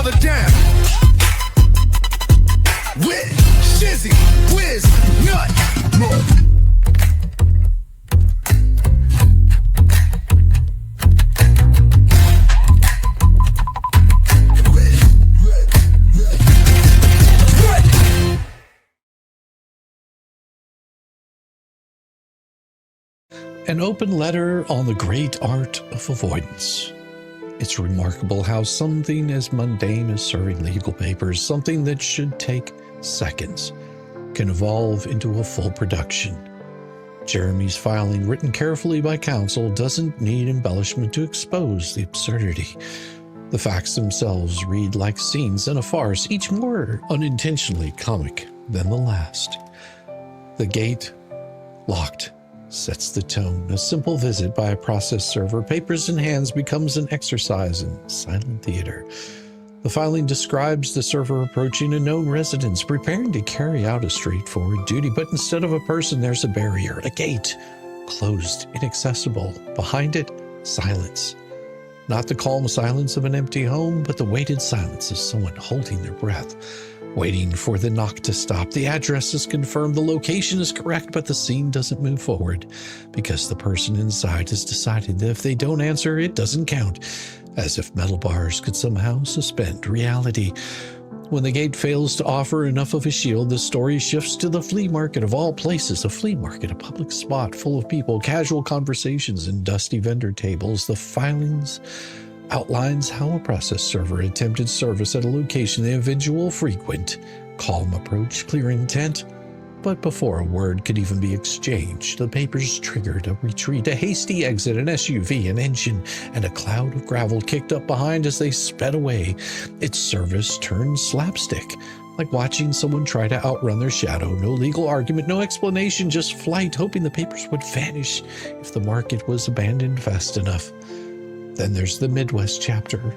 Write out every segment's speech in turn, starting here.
brother down. With Shizzy, Wiz, Nut. An open letter on the great art of avoidance. It's remarkable how something as mundane as serving legal papers, something that should take seconds, can evolve into a full production. Jeremy's filing, written carefully by counsel, doesn't need embellishment to expose the absurdity. The facts themselves read like scenes in a farce, each more unintentionally comic than the last. The gate, locked, sets the tone. A simple visit by a process server, papers in hands, becomes an exercise in silent theater. The filing describes the server approaching a known residence, preparing to carry out a straightforward duty, but instead of a person, there's a barrier, a gate, closed, inaccessible. Behind it, silence. Not the calm silence of an empty home, but the weighted silence of someone holding their breath, waiting for the knock to stop. The address is confirmed, the location is correct, but the scene doesn't move forward because the person inside has decided that if they don't answer, it doesn't count, as if metal bars could somehow suspend reality. When the gate fails to offer enough of a shield, the story shifts to the flea market of all places. A flea market, a public spot full of people, casual conversations, and dusty vendor tables. The filings outlines how a process server attempted service at a location they eventually frequent. Calm approach, clear intent. But before a word could even be exchanged, the papers triggered a retreat, a hasty exit, an SUV, an engine, and a cloud of gravel kicked up behind as they sped away. Its service turned slapstick, like watching someone try to outrun their shadow. No legal argument, no explanation, just flight, hoping the papers would vanish if the market was abandoned fast enough. Then there's the Midwest chapter,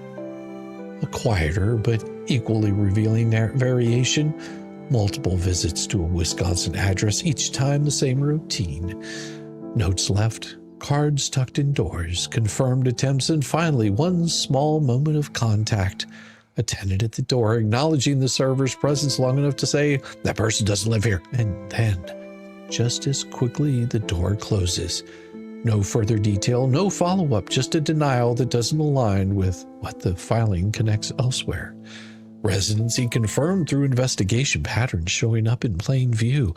a quieter but equally revealing variation. Multiple visits to a Wisconsin address, each time the same routine. Notes left, cards tucked indoors, confirmed attempts, and finally one small moment of contact. A tenant at the door acknowledging the server's presence long enough to say, "That person doesn't live here." And then, just as quickly, the door closes. No further detail, no follow-up, just a denial that doesn't align with what the filing connects elsewhere. Residency confirmed through investigation, patterns showing up in plain view.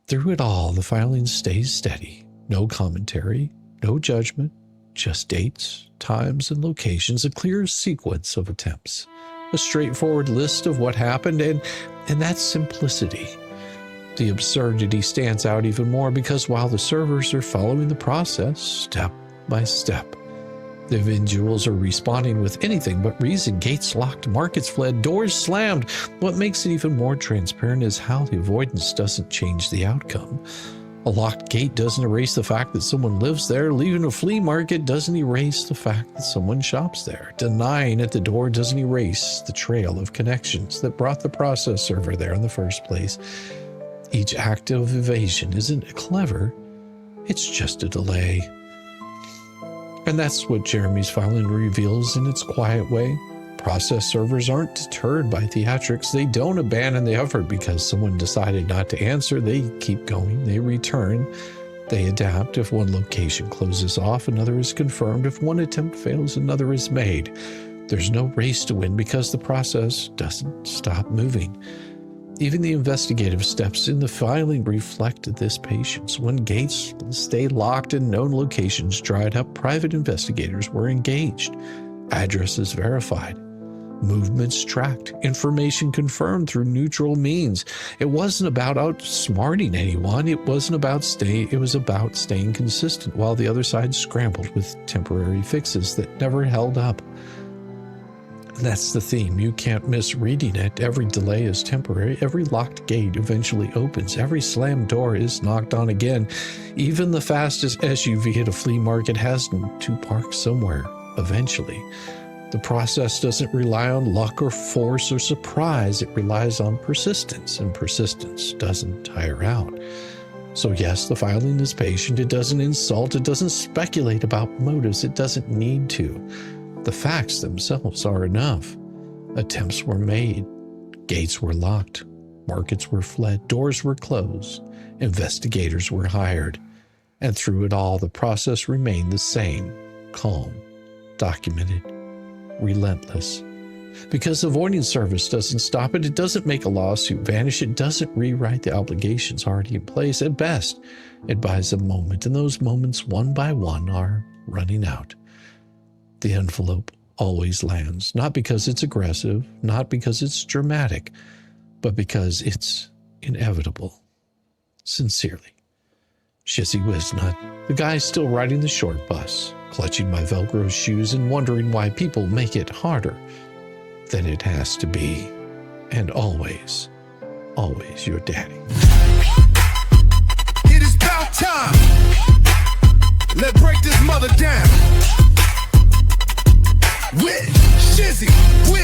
Through it all, the filing stays steady. No commentary, no judgment, just dates, times, and locations, a clear sequence of attempts. A straightforward list of what happened, and that simplicity. The absurdity stands out even more because while the servers are following the process step by step, the individuals are responding with anything but reason. Gates locked, markets fled, doors slammed. What makes it even more transparent is how the avoidance doesn't change the outcome. A locked gate doesn't erase the fact that someone lives there. Leaving a flea market doesn't erase the fact that someone shops there. Denying at the door doesn't erase the trail of connections that brought the process server there in the first place. Each act of evasion isn't clever, it's just a delay. And that's what Jeremy's filing reveals in its quiet way. Process servers aren't deterred by theatrics. They don't abandon the effort because someone decided not to answer. They keep going. They return. They adapt. If one location closes off, another is confirmed. If one attempt fails, another is made. There's no race to win because the process doesn't stop moving. Even the investigative steps in the filing reflected this patience. When gates stayed locked and known locations dried up, private investigators were engaged. Addresses verified. Movements tracked. Information confirmed through neutral means. It wasn't about outsmarting anyone. It was about staying consistent while the other side scrambled with temporary fixes that never held up. That's the theme. You can't miss reading it. Every delay is temporary. Every locked gate eventually opens. Every slammed door is knocked on again. Even the fastest SUV at a flea market has to park somewhere eventually. The process doesn't rely on luck or force or surprise. It relies on persistence, and persistence doesn't tire out. So yes, the filing is patient. It doesn't insult. It doesn't speculate about motives. It doesn't need to. The facts themselves are enough. Attempts were made, gates were locked, markets were fled, doors were closed, investigators were hired, and through it all, the process remained the same, calm, documented, relentless. Because the avoidance service doesn't stop it, it doesn't make a lawsuit vanish, it doesn't rewrite the obligations already in place. At best, it buys a moment, and those moments, one by one, are running out. The envelope always lands, not because it's aggressive, not because it's dramatic, but because it's inevitable. Sincerely, Shizzy Wisnut, the guy still riding the short bus, clutching my Velcro shoes and wondering why people make it harder than it has to be. And always, always your daddy. It is about time. Let's break this mother down. With Shizzy, with